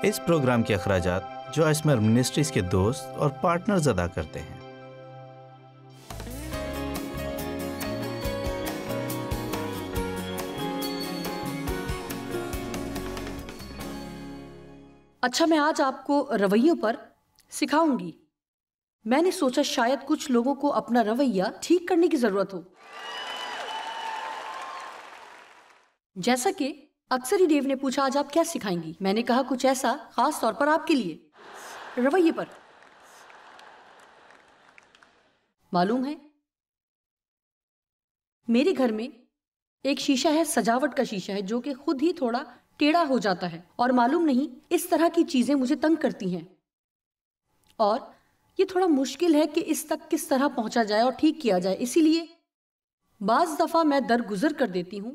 اس programme کے اخراجات جو اسمر منسٹریز کے دوست اور پارٹنرز ادا کرتے ہیں۔ اچھا، میں آج آپ کو رویوں پر سکھاؤں گی۔ میں نے سوچا شاید کچھ لوگوں کو اپنا رویہ ٹھیک کرنے کی ضرورت ہو۔ جیسا کہ اکثر ہی ڈیو نے پوچھا آج آپ کیا سکھائیں گی، میں نے کہا کچھ ایسا خاص طور پر آپ کے لیے، رویے پر۔ معلوم ہے میرے گھر میں ایک شیشہ ہے، سجاوٹ کا شیشہ ہے، جو کہ خود ہی تھوڑا ٹیڑھا ہو جاتا ہے، اور معلوم نہیں اس طرح کی چیزیں مجھے تنگ کرتی ہیں، اور یہ تھوڑا مشکل ہے کہ اس تک کس طرح پہنچا جائے اور ٹھیک کیا جائے۔ اسی لیے بعض دفعہ میں درگزر کر دیتی ہوں،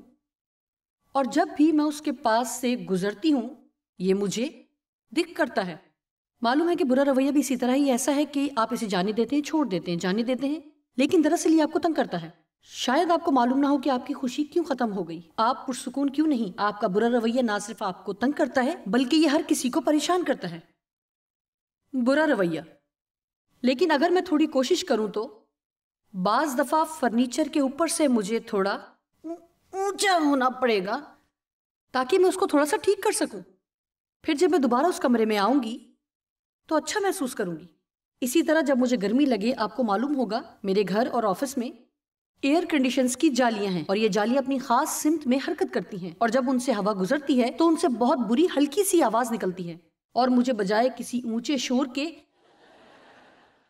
اور جب بھی میں اس کے پاس سے گزرتی ہوں یہ مجھے دکھ کرتا ہے۔ معلوم ہے کہ برا رویہ بھی اسی طرح ہی ایسا ہے کہ آپ اسے جانے دیتے ہیں، چھوڑ دیتے ہیں، جانے دیتے ہیں، لیکن دراصل یہ آپ کو تنگ کرتا ہے۔ شاید آپ کو معلوم نہ ہو کہ آپ کی خوشی کیوں ختم ہو گئی، آپ پرسکون کیوں نہیں۔ آپ کا برا رویہ نہ صرف آپ کو تنگ کرتا ہے بلکہ یہ ہر کسی کو پریشان کرتا ہے۔ برا رویہ۔ لیکن اگر میں تھوڑی کوشش کروں تو بعض دفعہ فرنیچر کے اوپر سے مجھے تھوڑا اونچا ہونا پڑے گا تاکہ میں اس کو تھوڑا سا ٹھیک کر سکوں۔ پھر جب میں دوبارہ اس کمرے میں آؤں گی تو اچھا محسوس کروں گی۔ اسی طرح جب مجھے گرمی لگے، آپ کو معلوم ہوگا میرے گھر اور آفس میں ایئر کنڈیشنز کی جالیاں ہیں، اور یہ جالیاں اپنی خاص سمت میں حرکت کرتی ہیں، اور جب ان سے ہوا گزرتی ہے تو ان سے بہت بری ہلکی سی آواز نکلتی ہے، اور مجھے بجائے کسی اونچے شور کے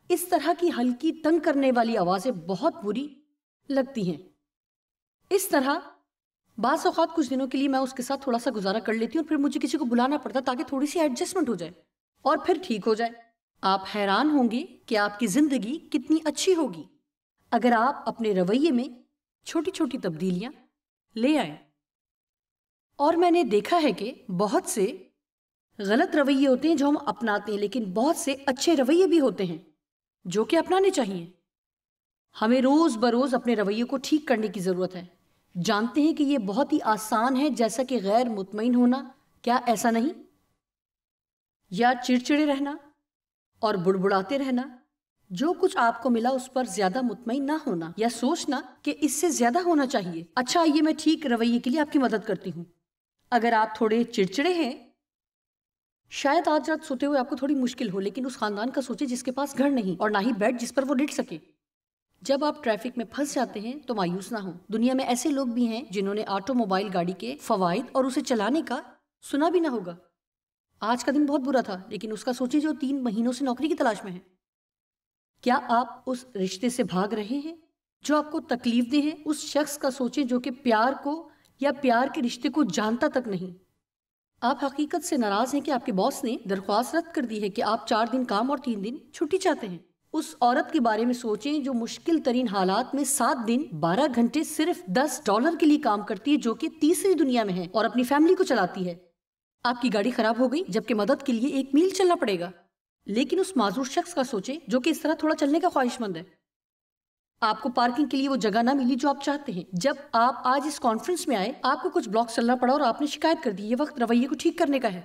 اس طرح کی ہلکی تنگ کرنے والی آوازیں بہت بری لگتی ہیں۔ اس طرح بعض اوقات کچھ دنوں کے لیے میں اس کے ساتھ تھوڑا سا گزارا کر لیتی ہوں، اور پھر مجھے کسی کو بلانا پڑتا تاکہ تھوڑی سی ایڈجسٹمنٹ ہو جائے اور پھر ٹھیک ہو جائے۔ آپ حیران ہوں گے کہ آپ کی زندگی کتنی اچھی ہوگی اگر آپ اپنے رویے میں چھوٹی چھوٹی تبدیلیاں لے آئیں۔ اور میں نے دیکھا ہے کہ بہت سے غلط رویے ہوتے ہیں جو ہم اپناتے ہیں، لیکن بہت سے اچھے رویے بھی ہوتے ہیں جو کہ اپنانے چاہیے۔ ہمیں روز بروز اپنے رویے کو ٹھیک کرنے کی ضرورت ہے۔ جانتے ہیں کہ یہ بہت ہی آسان ہے، جیسا کہ غیر مطمئن ہونا، کیا ایسا نہیں؟ یا چڑچڑے رہنا اور بڑبڑاتے رہنا، جو کچھ آپ کو ملا اس پر زیادہ مطمئن نہ ہونا، یا سوچنا کہ اس سے زیادہ ہونا چاہیے۔ اچھا، آئیے میں ٹھیک رویے کے لیے آپ کی مدد کرتی ہوں۔ اگر آپ تھوڑے چڑچڑے ہیں، شاید آج رات سوتے ہوئے آپ کو تھوڑی مشکل ہو، لیکن اس خاندان کا سوچے جس کے پاس گھر نہیں اور نہ ہی بیڈ جس پر وہ لیٹ سکے۔ جب آپ ٹریفک میں پھنس جاتے ہیں تو مایوس نہ ہوں۔ دنیا میں ایسے لوگ بھی ہیں جنہوں نے آٹو موبائل گاڑی کے فوائد اور اسے چلانے کا سنا بھی نہ ہوگا۔ آج کا دن بہت برا تھا، لیکن اس کا سوچیں جو 3 مہینوں سے نوکری کی تلاش میں ہے۔ کیا آپ اس رشتے سے بھاگ رہے ہیں جو آپ کو تکلیف دہ ہے؟ اس شخص کا سوچیں جو کہ پیار کو یا پیار کے رشتے کو جانتا تک نہیں۔ آپ حقیقت سے ناراض ہیں کہ آپ کے باس نے درخواست رد کر دی ہے کہ آپ 4 دن کام اور 3 دن چھٹی چاہتے ہیں۔ اس عورت کے بارے میں سوچیں جو مشکل ترین حالات میں 7 دن 12 گھنٹے صرف $10 کے لیے کام کرتی ہے، جو کہ تیسری دنیا میں ہے اور اپنی فیملی کو چلاتی ہے۔ آپ کی گاڑی خراب ہو گئی جبکہ مدد کے لیے 1 میل چلنا پڑے گا، لیکن اس معذور شخص کا سوچیں جو کہ اس طرح تھوڑا چلنے کا خواہش مند ہے۔ آپ کو پارکنگ کے لیے وہ جگہ نہ ملی جو آپ چاہتے ہیں۔ جب آپ آج اس کانفرنس میں آئے، آپ کو کچھ بلاک چلنا پڑا اور آپ نے شکایت کر دی۔ یہ وقت رویے کو ٹھیک کرنے کا ہے۔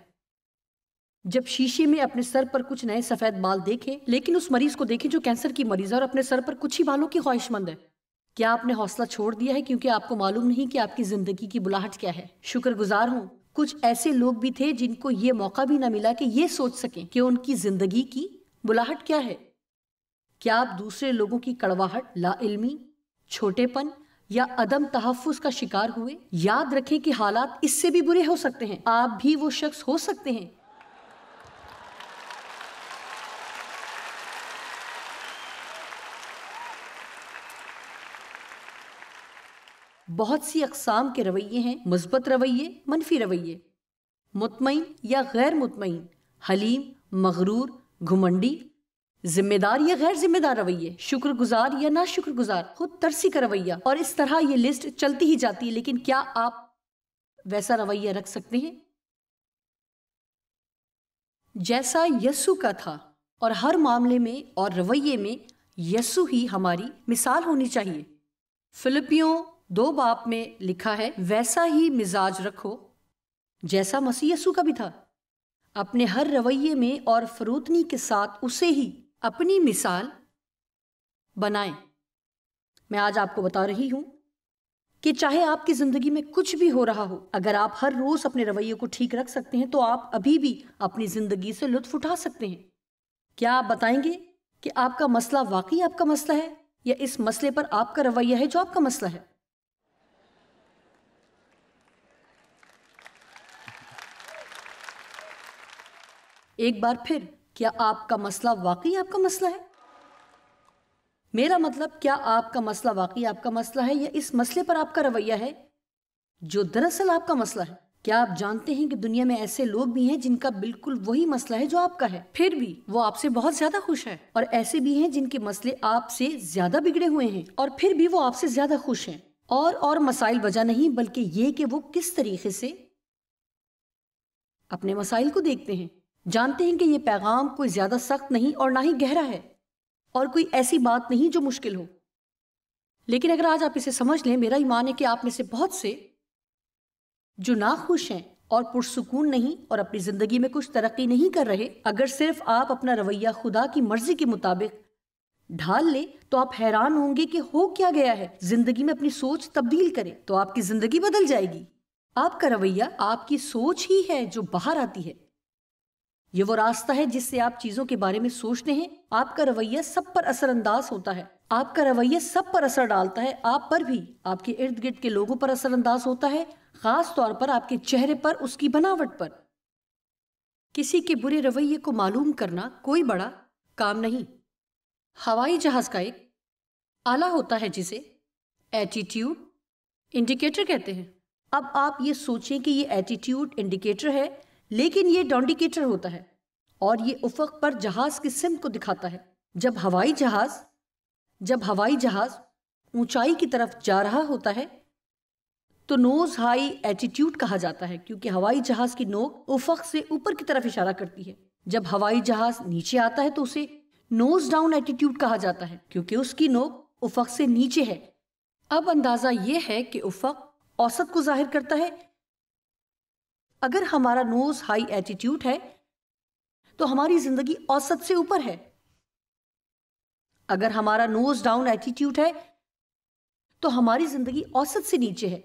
جب شیشے میں اپنے سر پر کچھ نئے سفید بال دیکھیں، لیکن اس مریض کو دیکھیں جو کینسر کی مریض ہے اور اپنے سر پر کچھ ہی بالوں کی خواہش مند ہے۔ کیا آپ نے حوصلہ چھوڑ دیا ہے کیونکہ آپ کو معلوم نہیں کہ آپ کی زندگی کی بلاہٹ کیا ہے؟ شکر گزار ہوں کچھ ایسے لوگ بھی تھے جن کو یہ موقع بھی نہ ملا کہ یہ سوچ سکیں کہ ان کی زندگی کی بلاہٹ کیا ہے۔ کیا آپ دوسرے لوگوں کی کڑواہٹ، لا علمی، چھوٹے پن یا عدم تحفظ کا شکار ہوئے؟ یاد رکھیں کہ حالات اس سے بھی برے ہو سکتے ہیں، آپ بھی وہ شخص ہو سکتے ہیں۔ بہت سی اقسام کے رویے ہیں: مثبت رویے، منفی رویے، مطمئن یا غیر مطمئن، حلیم، مغرور، گھمنڈی، ذمہ دار یا غیر ذمہ دار رویے، شکر گزار یا نا شکر گزار، خود ترسی کا رویہ، اور اس طرح یہ لسٹ چلتی ہی جاتی ہے۔ لیکن کیا آپ ویسا رویہ رکھ سکتے ہیں جیسا یسوع کا تھا؟ اور ہر معاملے میں اور رویے میں یسوع ہی ہماری مثال ہونی چاہیے۔ فلپیوں 2 میں لکھا ہے، ویسا ہی مزاج رکھو جیسا مسیح یسوع کا بھی تھا۔ اپنے ہر رویے میں اور فروتنی کے ساتھ اسے ہی اپنی مثال بنائیں۔ میں آج آپ کو بتا رہی ہوں کہ چاہے آپ کی زندگی میں کچھ بھی ہو رہا ہو، اگر آپ ہر روز اپنے رویے کو ٹھیک رکھ سکتے ہیں تو آپ ابھی بھی اپنی زندگی سے لطف اٹھا سکتے ہیں۔ کیا آپ بتائیں گے کہ آپ کا مسئلہ واقعی آپ کا مسئلہ ہے یا اس مسئلے پر آپ کا رویہ ہے جو آپ کا مسئلہ ہے؟ ایک بار پھر، کیا آپ کا مسئلہ واقعی آپ کا مسئلہ ہے؟ میرا مطلب، کیا آپ کا مسئلہ واقعی آپ کا مسئلہ ہے یا اس مسئلے پر آپ کا رویہ ہے جو دراصل آپ کا مسئلہ ہے؟ کیا آپ جانتے ہیں کہ دنیا میں ایسے لوگ بھی ہیں جن کا بالکل وہی مسئلہ ہے جو آپ کا ہے، پھر بھی وہ آپ سے بہت زیادہ خوش ہیں، اور ایسے بھی ہیں جن کے مسئلے آپ سے زیادہ بگڑے ہوئے ہیں اور پھر بھی وہ آپ سے زیادہ خوش ہیں؟ اور مسائل وجہ نہیں، بلکہ یہ کہ وہ کس طریقے سے اپنے مسائل کو دیکھتے ہیں۔ جانتے ہیں کہ یہ پیغام کوئی زیادہ سخت نہیں اور نہ ہی گہرا ہے، اور کوئی ایسی بات نہیں جو مشکل ہو، لیکن اگر آج آپ اسے سمجھ لیں، میرا ایمان ہے کہ آپ میں سے بہت سے جو ناخوش ہیں اور پرسکون نہیں اور اپنی زندگی میں کچھ ترقی نہیں کر رہے، اگر صرف آپ اپنا رویہ خدا کی مرضی کے مطابق ڈھال لیں تو آپ حیران ہوں گے کہ ہو کیا گیا ہے۔ زندگی میں اپنی سوچ تبدیل کریں تو آپ کی زندگی بدل جائے گی۔ آپ کا رویہ آپ کی سوچ ہی ہے جو باہر آتی ہے۔ یہ وہ راستہ ہے جس سے آپ چیزوں کے بارے میں سوچتے ہیں۔ آپ کا رویہ سب پر اثر انداز ہوتا ہے، آپ کا رویہ سب پر اثر ڈالتا ہے، آپ پر بھی، آپ کے ارد گرد کے لوگوں پر اثر انداز ہوتا ہے، خاص طور پر آپ کے چہرے پر، اس کی بناوٹ پر۔ کسی کے برے رویے کو معلوم کرنا کوئی بڑا کام نہیں۔ ہوائی جہاز کا ایک آلہ ہوتا ہے جسے ایٹیٹیوڈ انڈیکیٹر کہتے ہیں۔ اب آپ یہ سوچیں کہ یہ ایٹیٹیوڈ انڈیکیٹر ہے، لیکن یہ ڈونڈیکیٹر ہوتا ہے اور یہ افق پر جہاز کی سمت کو دکھاتا ہے۔ جب ہوائی جہاز اونچائی کی طرف جا رہا ہوتا ہے تو نوز ہائی ایٹیٹیوڈ کہا جاتا ہے، کیونکہ ہوائی جہاز کی نوک افق سے اوپر کی طرف اشارہ کرتی ہے۔ جب ہوائی جہاز نیچے آتا ہے تو اسے نوز ڈاؤن ایٹیٹیوڈ کہا جاتا ہے، کیونکہ اس کی نوک افق سے نیچے ہے۔ اب اندازہ یہ ہے کہ افق اوسط کو ظاہر کرتا ہے۔ اگر ہمارا نوز ہائی ایٹیٹیوڈ ہے تو ہماری زندگی اوسط سے اوپر ہے، اگر ہمارا نوز ڈاؤن ایٹیٹیوڈ ہے تو ہماری زندگی اوسط سے نیچے ہے۔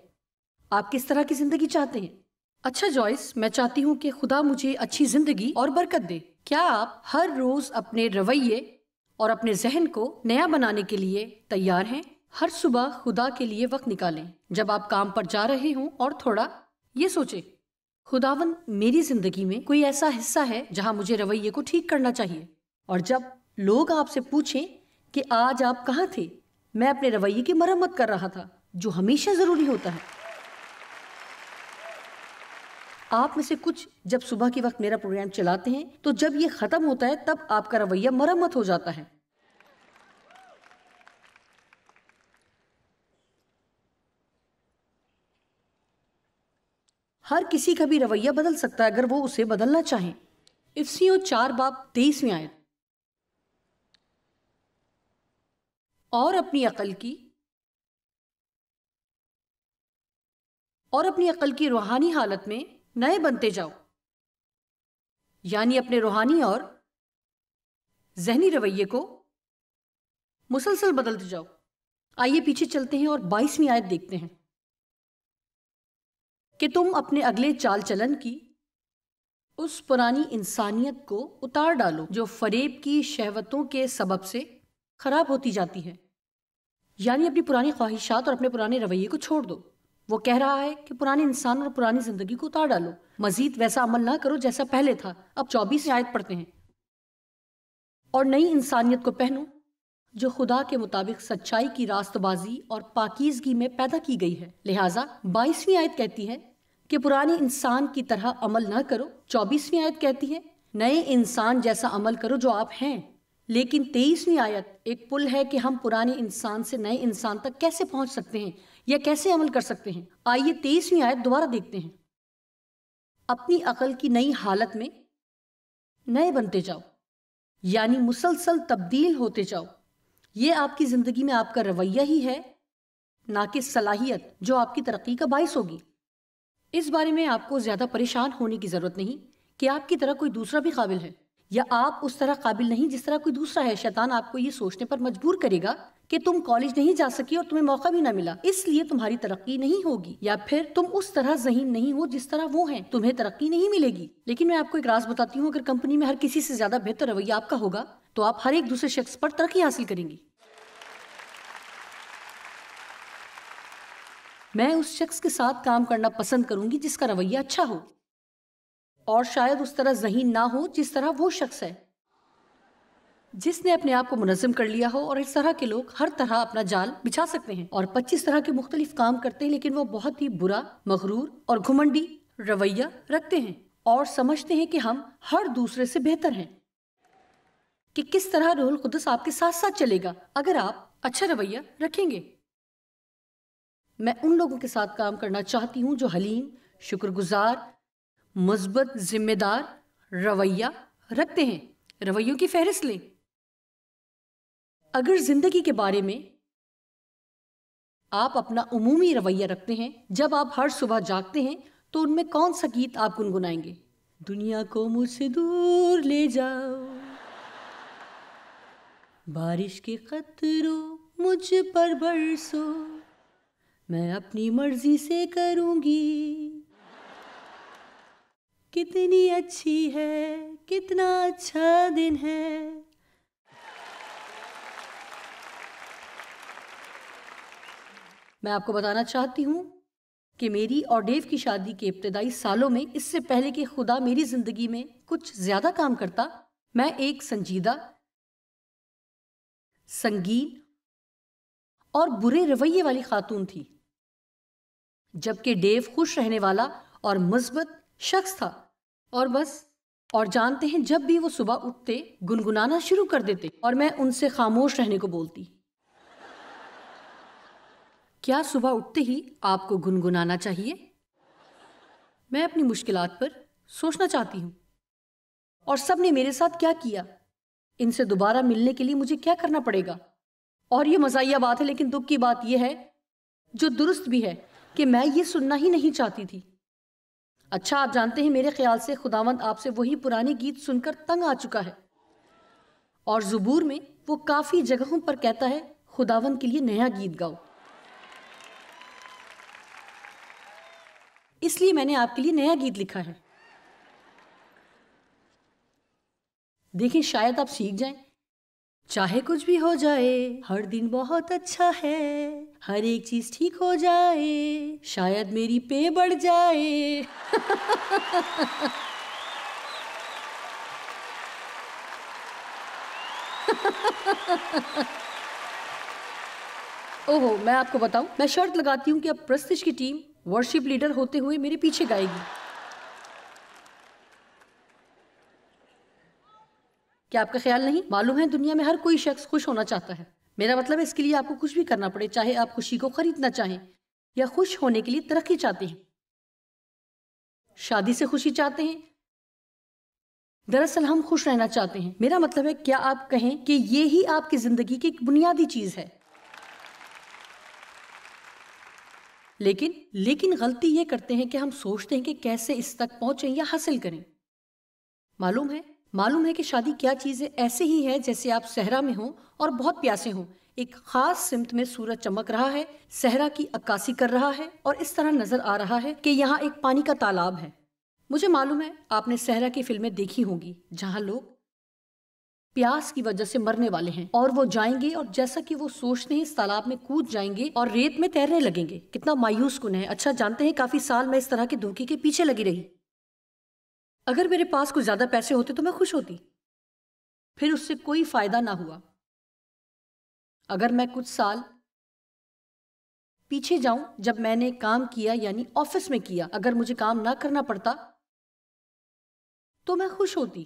آپ کس طرح کی زندگی چاہتے ہیں؟ اچھا جوائس، میں چاہتی ہوں کہ خدا مجھے اچھی زندگی اور برکت دے۔ کیا آپ ہر روز اپنے رویے اور اپنے ذہن کو نیا بنانے کے لیے تیار ہیں؟ ہر صبح خدا کے لیے وقت نکالیں جب آپ کام پر جا رہے ہوں، اور تھوڑا یہ سوچیں، خداوند، میری زندگی میں کوئی ایسا حصہ ہے جہاں مجھے رویے کو ٹھیک کرنا چاہیے۔ اور جب لوگ آپ سے پوچھیں کہ آج آپ کہاں تھے، میں اپنے رویے کی مرمت کر رہا تھا، جو ہمیشہ ضروری ہوتا ہے۔ آپ میں سے کچھ جب صبح کے وقت میرا پروگرام چلاتے ہیں تو جب یہ ختم ہوتا ہے تب آپ کا رویہ مرمت ہو جاتا ہے۔ ہر کسی کا بھی رویہ بدل سکتا ہے اگر وہ اسے بدلنا چاہیں۔ افسیوں 4:23 آیت۔ اور اپنی عقل کی روحانی حالت میں نئے بنتے جاؤ، یعنی اپنے روحانی اور ذہنی رویے کو مسلسل بدلتے جاؤ۔ آئیے پیچھے چلتے ہیں اور 22ویں آیت دیکھتے ہیں کہ تم اپنے اگلے چال چلن کی اس پرانی انسانیت کو اتار ڈالو جو فریب کی شہوتوں کے سبب سے خراب ہوتی جاتی ہے، یعنی اپنی پرانی خواہشات اور اپنے پرانے رویے کو چھوڑ دو۔ وہ کہہ رہا ہے کہ پرانے انسان اور پرانی زندگی کو اتار ڈالو، مزید ویسا عمل نہ کرو جیسا پہلے تھا۔ اب 24ویں آیت پڑھتے ہیں، اور نئی انسانیت کو پہنو جو خدا کے مطابق سچائی کی راست بازی اور پاکیزگی میں پیدا کی گئی ہے۔ لہٰذا 22ویں آیت کہتی ہے کہ پرانے انسان کی طرح عمل نہ کرو، 24ویں آیت کہتی ہے نئے انسان جیسا عمل کرو جو آپ ہیں۔ لیکن 23ویں آیت ایک پل ہے کہ ہم پرانے انسان سے نئے انسان تک کیسے پہنچ سکتے ہیں یا کیسے عمل کر سکتے ہیں۔ آئیے 23ویں آیت دوبارہ دیکھتے ہیں۔ اپنی عقل کی نئی حالت میں نئے بنتے جاؤ، یعنی مسلسل تبدیل ہوتے جاؤ۔ یہ آپ کی زندگی میں آپ کا رویہ ہی ہے، نہ کہ صلاحیت جو آپ کی ترقی کا باعث ہوگی۔ اس بارے میں آپ کو زیادہ پریشان ہونے کی ضرورت نہیں کہ آپ کی طرح کوئی دوسرا بھی قابل ہے، یا آپ اس طرح قابل نہیں جس طرح کوئی دوسرا ہے۔ شیطان آپ کو یہ سوچنے پر مجبور کرے گا کہ تم کالج نہیں جا سکی اور تمہیں موقع بھی نہ ملا، اس لیے تمہاری ترقی نہیں ہوگی، یا پھر تم اس طرح ذہین نہیں ہو جس طرح وہ ہیں، تمہیں ترقی نہیں ملے گی۔ لیکن میں آپ کو ایک راز بتاتی ہوں، اگر کمپنی میں ہر کسی سے زیادہ بہتر رویہ آپ کا ہوگا تو آپ ہر ایک دوسرے شخص پر ترقی حاصل کریں گی۔ میں اس شخص کے ساتھ کام کرنا پسند کروں گی جس کا رویہ اچھا ہو، اور شاید اس طرح ذہین نہ ہو جس طرح وہ شخص ہے جس نے اپنے آپ کو منظم کر لیا ہو۔ اور اس طرح کے لوگ ہر طرح اپنا جال بچھا سکتے ہیں اور 25 طرح کے مختلف کام کرتے ہیں، لیکن وہ بہت ہی برا، مغرور اور گھمنڈی رویہ رکھتے ہیں اور سمجھتے ہیں کہ ہم ہر دوسرے سے بہتر ہیں۔ کہ کس طرح روح القدس آپ کے ساتھ ساتھ چلے گا اگر آپ اچھا رویہ رکھیں گے۔ میں ان لوگوں کے ساتھ کام کرنا چاہتی ہوں جو حلیم، شکر گزار، مثبت، ذمہ دار رویہ رکھتے ہیں۔ رویوں کی فہرست لیں۔ اگر زندگی کے بارے میں آپ اپنا عمومی رویہ رکھتے ہیں، جب آپ ہر صبح جاگتے ہیں تو ان میں کون سا گیت آپ گنگنائیں گے؟ دنیا کو مجھ سے دور لے جاؤ، بارش کے قطروں مجھ پر برسو، میں اپنی مرضی سے کروں گی، کتنی اچھی ہے، کتنا اچھا دن ہے۔ میں آپ کو بتانا چاہتی ہوں کہ میری اور ڈیو کی شادی کے ابتدائی سالوں میں، اس سے پہلے کہ خدا میری زندگی میں کچھ زیادہ کام کرتا، میں ایک سنجیدہ، سنگین اور برے رویے والی خاتون تھی، جبکہ ڈیو خوش رہنے والا اور مثبت شخص تھا۔ اور بس، اور جانتے ہیں جب بھی وہ صبح اٹھتے گنگنانا شروع کر دیتے اور میں ان سے خاموش رہنے کو بولتی۔ کیا صبح اٹھتے ہی آپ کو گنگنانا چاہیے؟ میں اپنی مشکلات پر سوچنا چاہتی ہوں، اور سب نے میرے ساتھ کیا کیا، ان سے دوبارہ ملنے کے لیے مجھے کیا کرنا پڑے گا۔ اور یہ مزاحیہ بات ہے، لیکن دکھ کی بات یہ ہے، جو درست بھی ہے، کہ میں یہ سننا ہی نہیں چاہتی تھی۔ اچھا، آپ جانتے ہیں میرے خیال سے خداوند آپ سے وہی پرانے گیت سن کر تنگ آ چکا ہے، اور زبور میں وہ کافی جگہوں پر کہتا ہے خداوند کے لیے نیا گیت گاؤ۔ اس لیے میں نے آپ کے لیے نیا گیت لکھا ہے۔ دیکھیں، شاید آپ سیکھ جائیں۔ چاہے کچھ بھی ہو جائے، ہر دن بہت اچھا ہے، ہر ایک چیز ٹھیک ہو جائے، شاید میری پے بڑھ جائے۔ اوہو، میں آپ کو بتاؤں، میں شرط لگاتی ہوں کہ اب پرستش کی ٹیم ورشپ لیڈر ہوتے ہوئے میرے پیچھے گائے گی۔ کیا آپ کا خیال نہیں؟ معلوم ہے دنیا میں ہر کوئی شخص خوش ہونا چاہتا ہے۔ میرا مطلب ہے اس کے لیے آپ کو کچھ بھی کرنا پڑے، چاہے آپ خوشی کو خریدنا چاہیں یا خوش ہونے کے لیے ترقی چاہتے ہیں، شادی سے خوشی چاہتے ہیں۔ دراصل ہم خوش رہنا چاہتے ہیں۔ میرا مطلب ہے، کیا آپ کہیں کہ یہ ہی آپ کی زندگی کی ایک بنیادی چیز ہے؟ لیکن غلطی یہ کرتے ہیں کہ ہم سوچتے ہیں کہ کیسے اس تک پہنچیں یا حاصل کریں۔ معلوم ہے کہ شادی کیا چیز ہے؟ ایسے ہی ہے جیسے آپ صحرا میں ہوں اور بہت پیاسے ہوں، ایک خاص سمت میں سورج چمک رہا ہے، صحرا کی عکاسی کر رہا ہے، اور اس طرح نظر آ رہا ہے کہ یہاں ایک پانی کا تالاب ہے۔ مجھے معلوم ہے آپ نے صحرا کی فلمیں دیکھی ہوں گی جہاں لوگ پیاس کی وجہ سے مرنے والے ہیں، اور وہ جائیں گے اور جیسا کہ وہ سوچتے ہیں اس تالاب میں کود جائیں گے اور ریت میں تیرنے لگیں گے۔ کتنا مایوس کن ہے۔ اچھا، جانتے ہیں کافی سال میں اس طرح کے دھوکے کے پیچھے لگی رہی۔ اگر میرے پاس کچھ زیادہ پیسے ہوتے تو میں خوش ہوتی، پھر اس سے کوئی فائدہ نہ ہوا۔ اگر میں کچھ سال پیچھے جاؤں جب میں نے کام کیا، یعنی آفس میں کیا، اگر مجھے کام نہ کرنا پڑتا تو میں خوش ہوتی۔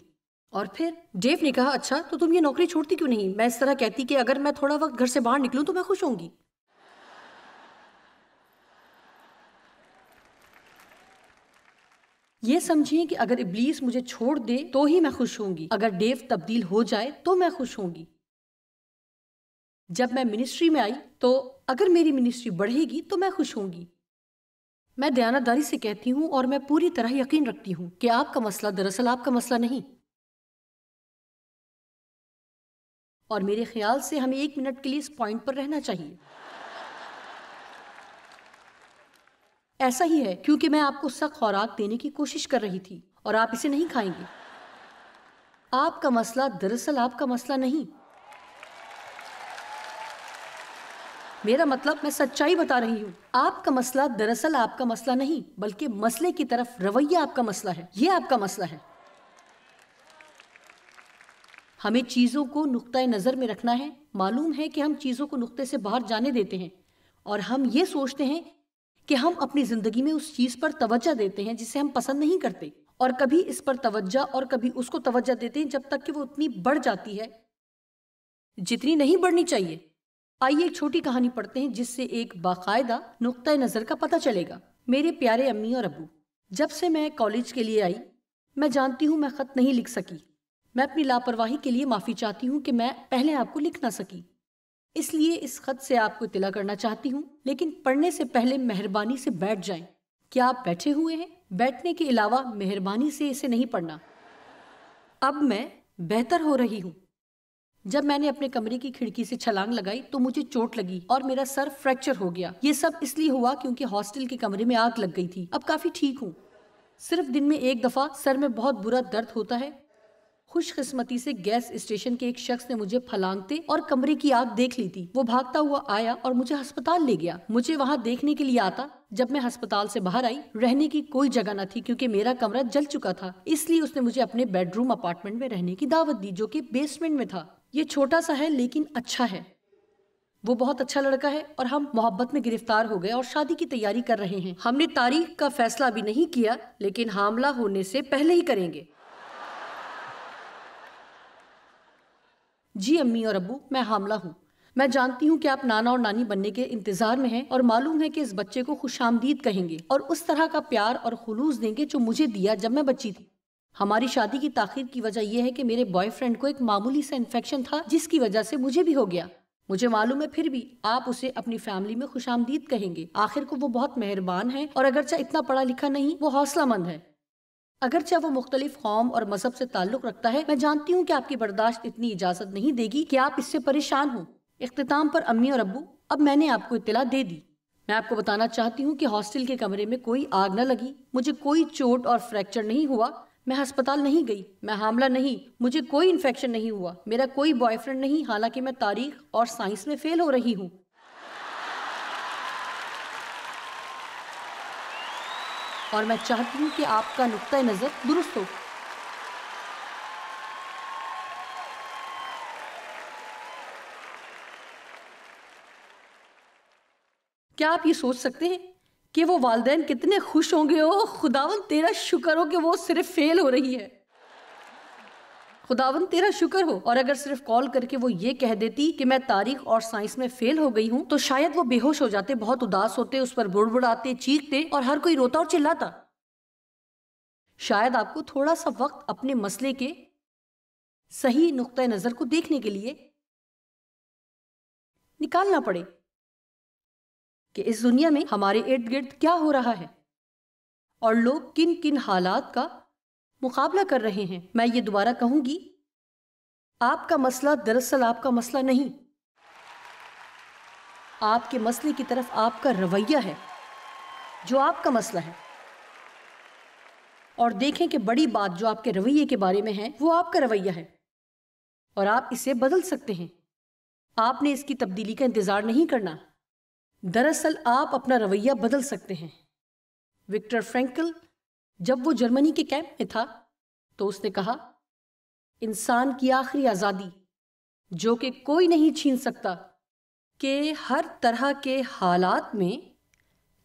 اور پھر ڈیو نے کہا، اچھا تو تم یہ نوکری چھوڑتی کیوں نہیں؟ میں اس طرح کہتی کہ اگر میں تھوڑا وقت گھر سے باہر نکلوں تو میں خوش ہوں گی۔ یہ سمجھیں کہ اگر ابلیس مجھے چھوڑ دے تو ہی میں خوش ہوں گی، اگر ڈیو تبدیل ہو جائے تو میں خوش ہوں گی۔ جب میں منسٹری میں آئی تو اگر میری منسٹری بڑھے گی تو میں خوش ہوں گی۔ میں دیانتداری سے کہتی ہوں اور میں پوری طرح یقین رکھتی ہوں کہ آپ کا مسئلہ دراصل آپ کا مسئلہ نہیں، اور میرے خیال سے ہمیں 1 منٹ کے لیے اس پوائنٹ پر رہنا چاہیے۔ ایسا ہی ہے، کیونکہ میں آپ کو سخت خوراک دینے کی کوشش کر رہی تھی اور آپ اسے نہیں کھائیں گے۔ آپ کا مسئلہ دراصل آپ کا مسئلہ نہیں۔ میرا مطلب، میں سچائی بتا رہی ہوں، آپ کا مسئلہ دراصل آپ کا مسئلہ نہیں، بلکہ مسئلے کی طرف رویہ آپ کا مسئلہ ہے۔ یہ آپ کا مسئلہ ہے۔ ہمیں چیزوں کو نقطۂ نظر میں رکھنا ہے۔ معلوم ہے کہ ہم چیزوں کو نقطے سے باہر جانے دیتے ہیں، اور ہم یہ سوچتے ہیں کہ ہم اپنی زندگی میں اس چیز پر توجہ دیتے ہیں جسے ہم پسند نہیں کرتے، اور کبھی اس پر توجہ اور کبھی اس کو توجہ دیتے ہیں جب تک کہ وہ اتنی بڑھ جاتی ہے جتنی نہیں بڑھنی چاہیے۔ آئیے ایک چھوٹی کہانی پڑھتے ہیں جس سے ایک باقاعدہ نقطۂ نظر کا پتہ چلے گا۔ میرے پیارے امی اور ابو، جب سے میں کالج کے لیے آئی، میں جانتی ہوں میں خط نہیں لکھ سکی۔ میں اپنی لاپرواہی کے لیے معافی چاہتی ہوں کہ میں پہلے آپ کو لکھ نہ سکی، اس لیے اس خط سے آپ کو اطلاع کرنا چاہتی ہوں، لیکن پڑھنے سے پہلے مہربانی سے بیٹھ جائیں۔ کیا آپ بیٹھے ہوئے ہیں؟ بیٹھنے کے علاوہ مہربانی سے اسے نہیں پڑھنا۔ اب میں بہتر ہو رہی ہوں۔ جب میں نے اپنے کمرے کی کھڑکی سے چھلانگ لگائی تو مجھے چوٹ لگی اور میرا سر فریکچر ہو گیا۔ یہ سب اس لیے ہوا کیونکہ ہاسٹل کے کمرے میں آگ لگ گئی تھی۔ اب کافی ٹھیک ہوں۔ صرف دن میں 1 دفعہ سر میں بہت برا درد ہوتا ہے۔ خوش قسمتی سے گیس اسٹیشن کے ایک شخص نے مجھے پھلانگتے اور کمرے کی آگ دیکھ لی تھی۔ وہ بھاگتا ہوا آیا اور مجھے ہسپتال لے گیا۔ مجھے وہاں دیکھنے کے لیے آتا۔ جب میں ہسپتال سے باہر آئی، رہنے کی کوئی جگہ نہ تھی کیونکہ میرا کمرہ جل چکا تھا، اس لیے اس نے مجھے اپنے بیڈ روم اپارٹمنٹ میں رہنے کی دعوت دی جو کہ بیسمنٹ میں تھا۔ یہ چھوٹا سا ہے لیکن اچھا ہے۔ وہ بہت اچھا لڑکا ہے اور ہم محبت میں گرفتار ہو گئے اور شادی کی تیاری کر رہے ہیں۔ ہم نے تاریخ کا فیصلہ ابھی نہیں کیا، لیکن حاملہ ہونے سے پہلے ہی کریں گے۔ جی امی اور ابو، میں حاملہ ہوں۔ میں جانتی ہوں کہ آپ نانا اور نانی بننے کے انتظار میں ہیں اور معلوم ہے کہ اس بچے کو خوش آمدید کہیں گے اور اس طرح کا پیار اور خلوص دیں گے جو مجھے دیا جب میں بچی تھی۔ ہماری شادی کی تاخیر کی وجہ یہ ہے کہ میرے بوائے فرینڈ کو ایک معمولی سا انفیکشن تھا جس کی وجہ سے مجھے بھی ہو گیا۔ مجھے معلوم ہے، پھر بھی آپ اسے اپنی فیملی میں خوش آمدید کہیں گے۔ آخر کو وہ بہت مہربان ہے اور اگرچہ اتنا پڑھا لکھا نہیں، وہ حوصلہ مند ہے۔ اگرچہ وہ مختلف قوم اور مذہب سے تعلق رکھتا ہے، میں جانتی ہوں کہ آپ کی برداشت اتنی اجازت نہیں دے گی کہ آپ اس سے پریشان ہوں۔ اختتام پر امی اور ابو، اب میں نے آپ کو اطلاع دے دی۔ میں آپ کو بتانا چاہتی ہوں کہ ہاسٹل کے کمرے میں کوئی آگ نہ لگی، مجھے کوئی چوٹ اور فریکچر نہیں ہوا، میں ہسپتال نہیں گئی، میں حاملہ نہیں، مجھے کوئی انفیکشن نہیں ہوا، میرا کوئی بوائے فرینڈ نہیں، حالانکہ میں تاریخ اور سائنس میں فیل ہو رہی ہوں۔ اور میں چاہتی ہوں کہ آپ کا نقطۂ نظر درست ہو۔ کیا آپ یہ سوچ سکتے ہیں کہ وہ والدین کتنے خوش ہوں گے؟ او خداوند تیرا شکر ہو کہ وہ صرف فیل ہو رہی ہے۔ خداوند تیرا شکر ہو۔ اور اگر صرف کال کر کے وہ یہ کہہ دیتی کہ میں تاریخ اور سائنس میں فیل ہو گئی ہوں تو شاید وہ بے ہوش ہو جاتے، بہت اداس ہوتے، اس پر بڑبڑاتے، چیختے اور ہر کوئی روتا اور چلاتا۔ شاید آپ کو تھوڑا سا وقت اپنے مسئلے کے صحیح نقطۂ نظر کو دیکھنے کے لیے نکالنا پڑے کہ اس دنیا میں ہمارے ارد گرد کیا ہو رہا ہے اور لوگ کن کن حالات کا مقابلہ کر رہے ہیں۔ میں یہ دوبارہ کہوں گی، آپ کا مسئلہ دراصل آپ کا مسئلہ نہیں، آپ کے مسئلے کی طرف آپ کا رویہ ہے جو آپ کا مسئلہ ہے۔ اور دیکھیں کہ بڑی بات جو آپ کے رویے کے بارے میں ہے وہ آپ کا رویہ ہے اور آپ اسے بدل سکتے ہیں۔ آپ نے اس کی تبدیلی کا انتظار نہیں کرنا، دراصل آپ اپنا رویہ بدل سکتے ہیں۔ وکٹر فرینکل جب وہ جرمنی کے کیمپ میں تھا تو اس نے کہا، انسان کی آخری آزادی جو کہ کوئی نہیں چھین سکتا کہ ہر طرح کے حالات میں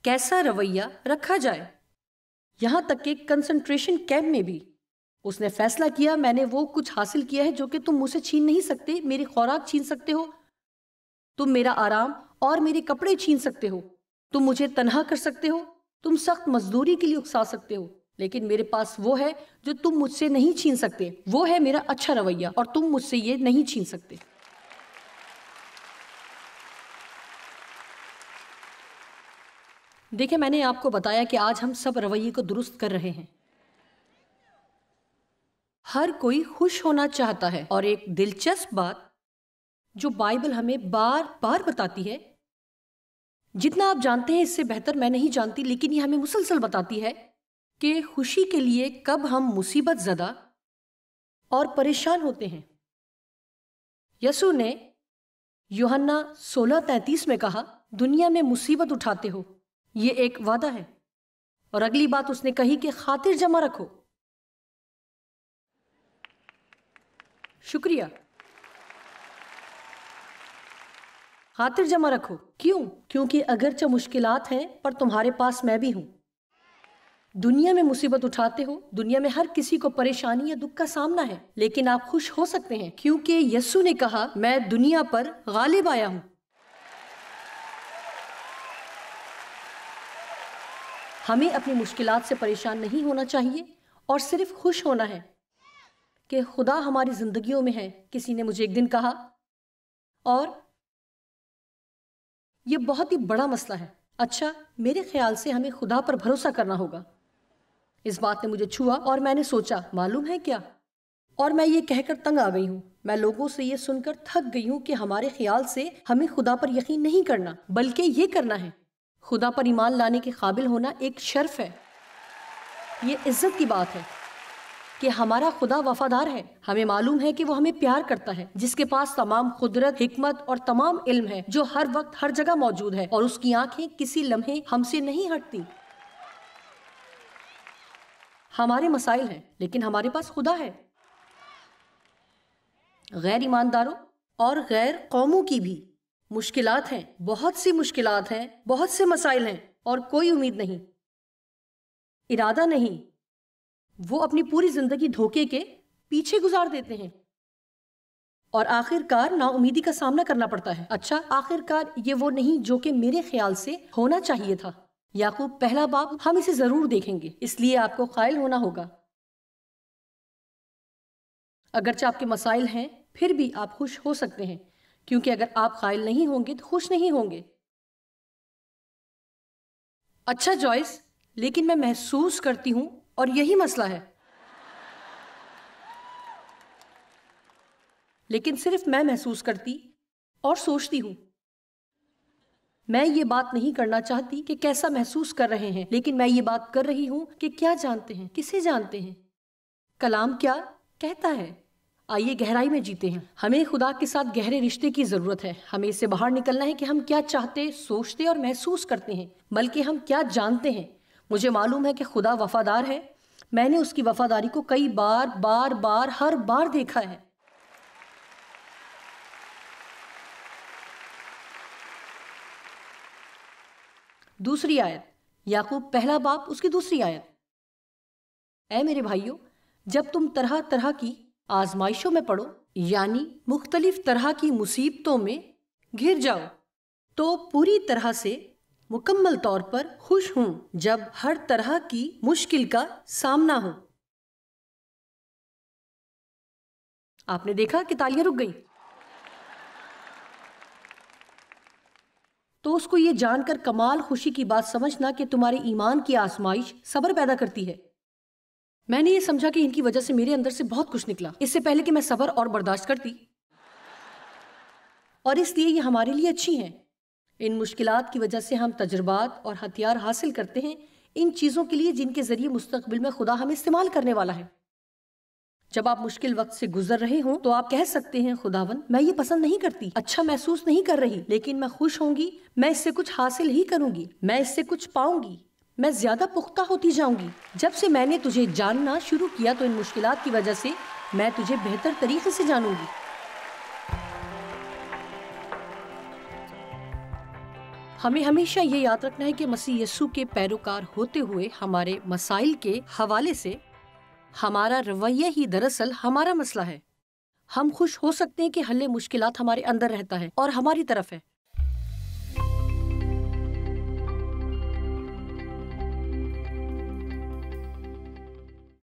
کیسا رویہ رکھا جائے، یہاں تک کہ کنسنٹریشن کیمپ میں بھی۔ اس نے فیصلہ کیا، میں نے وہ کچھ حاصل کیا ہے جو کہ تم مجھ سے چھین نہیں سکتے۔ میری خوراک چھین سکتے ہو، تم میرا آرام اور میرے کپڑے چھین سکتے ہو، تم مجھے تنہا کر سکتے ہو، تم سخت مزدوری کے لیے اکسا سکتے ہو، لیکن میرے پاس وہ ہے جو تم مجھ سے نہیں چھین سکتے، وہ ہے میرا اچھا رویہ، اور تم مجھ سے یہ نہیں چھین سکتے۔ دیکھیں، میں نے آپ کو بتایا کہ آج ہم سب رویے کو درست کر رہے ہیں. ہر کوئی خوش ہونا چاہتا ہے، اور ایک دلچسپ بات جو بائبل ہمیں بار بار بتاتی ہے، جتنا آپ جانتے ہیں اس سے بہتر میں نہیں جانتی، لیکن یہ ہمیں مسلسل بتاتی ہے کہ خوشی کے لیے کب ہم مصیبت زدہ اور پریشان ہوتے ہیں. یسوع نے یوحنا 16:33 میں کہا، دنیا میں مصیبت اٹھاتے ہو. یہ ایک وعدہ ہے. اور اگلی بات اس نے کہی کہ خاطر جمع رکھو. شکریہ. خاطر جمع رکھو. کیوں؟ کیونکہ اگرچہ مشکلات ہیں پر تمہارے پاس میں بھی ہوں. دنیا میں مصیبت اٹھاتے ہو. دنیا میں ہر کسی کو پریشانی یا دکھ کا سامنا ہے، لیکن آپ خوش ہو سکتے ہیں کیونکہ یسوع نے کہا، میں دنیا پر غالب آیا ہوں. ہمیں اپنی مشکلات سے پریشان نہیں ہونا چاہیے اور صرف خوش ہونا ہے کہ خدا ہماری زندگیوں میں ہے. کسی نے مجھے ایک دن کہا، اور یہ بہت ہی بڑا مسئلہ ہے، اچھا میرے خیال سے ہمیں خدا پر بھروسہ کرنا ہوگا. اس بات نے مجھے چھوا اور میں نے سوچا، معلوم ہے کیا؟ اور میں یہ کہہ کر تنگ آ گئی ہوں. میں لوگوں سے یہ سن کر تھک گئی ہوں کہ ہمارے خیال سے ہمیں خدا پر یقین نہیں کرنا، بلکہ یہ کرنا ہے. خدا پر ایمان لانے کے قابل ہونا ایک شرف ہے. یہ عزت کی بات ہے کہ ہمارا خدا وفادار ہے. ہمیں معلوم ہے کہ وہ ہمیں پیار کرتا ہے، جس کے پاس تمام قدرت، حکمت اور تمام علم ہے، جو ہر وقت ہر جگہ موجود ہے، اور اس کی آنکھیں کسی لمحے ہم سے نہیں ہٹتی. ہمارے مسائل ہیں لیکن ہمارے پاس خدا ہے. غیر ایمانداروں اور غیر قوموں کی بھی مشکلات ہیں، بہت سی مشکلات ہیں، بہت سے مسائل ہیں، اور کوئی امید نہیں، ارادہ نہیں. وہ اپنی پوری زندگی دھوکے کے پیچھے گزار دیتے ہیں اور آخر کار نا امیدی کا سامنا کرنا پڑتا ہے. اچھا، آخر کار یہ وہ نہیں جو کہ میرے خیال سے ہونا چاہیے تھا. یعقوب پہلا باب، ہم اسے ضرور دیکھیں گے، اس لیے آپ کو قائل ہونا ہوگا. اگرچہ آپ کے مسائل ہیں پھر بھی آپ خوش ہو سکتے ہیں، کیونکہ اگر آپ قائل نہیں ہوں گے تو خوش نہیں ہوں گے. اچھا جوائس، لیکن میں محسوس کرتی ہوں، اور یہی مسئلہ ہے. لیکن صرف میں محسوس کرتی اور سوچتی ہوں. میں یہ بات نہیں کرنا چاہتی کہ کیسا محسوس کر رہے ہیں، لیکن میں یہ بات کر رہی ہوں کہ کیا جانتے ہیں، کسے جانتے ہیں. کلام کیا کہتا ہے؟ آئیے گہرائی میں جیتے ہیں. ہمیں خدا کے ساتھ گہرے رشتے کی ضرورت ہے. ہمیں اس سے باہر نکلنا ہے کہ ہم کیا چاہتے، سوچتے اور محسوس کرتے ہیں، بلکہ ہم کیا جانتے ہیں. مجھے معلوم ہے کہ خدا وفادار ہے. میں نے اس کی وفاداری کو کئی بار ہر بار دیکھا ہے. دوسری آیت، یعقوب پہلا باب اس کی دوسری آیت. اے میرے بھائیو، جب تم طرح طرح کی آزمائشوں میں پڑو، یعنی مختلف طرح کی مصیبتوں میں گھر جاؤ، تو پوری طرح سے مکمل طور پر خوش ہوں جب ہر طرح کی مشکل کا سامنا ہو. آپ نے دیکھا کہ تالیاں رک گئیں. تو اس کو یہ جان کر کمال خوشی کی بات سمجھنا کہ تمہارے ایمان کی آزمائش صبر پیدا کرتی ہے. میں نے یہ سمجھا کہ ان کی وجہ سے میرے اندر سے بہت کچھ نکلا، اس سے پہلے کہ میں صبر اور برداشت کرتی، اور اس لیے یہ ہمارے لیے اچھی ہیں. ان مشکلات کی وجہ سے ہم تجربات اور ہتھیار حاصل کرتے ہیں ان چیزوں کے لیے جن کے ذریعے مستقبل میں خدا ہمیں استعمال کرنے والا ہے. جب آپ مشکل وقت سے گزر رہے ہوں تو آپ کہہ سکتے ہیں، خداوند میں یہ پسند نہیں کرتی، اچھا محسوس نہیں کر رہی، لیکن میں خوش ہوں گی، میں اس سے کچھ حاصل ہی کروں گی، میں اس سے کچھ پاؤں گی، میں زیادہ پختہ ہوتی جاؤں گی. جب سے میں نے تجھے جاننا شروع کیا تو ان مشکلات کی وجہ سے میں تجھے بہتر طریقے سے جانوں گی. ہمیں ہمیشہ یہ یاد رکھنا ہے کہ مسیح یسوع کے پیروکار ہوتے ہوئے ہمارے مسائل کے حوالے سے ہمارا رویہ ہی دراصل ہمارا مسئلہ ہے. ہم خوش ہو سکتے ہیں کہ حل مشکلات ہمارے اندر رہتا ہے اور ہماری طرف ہے.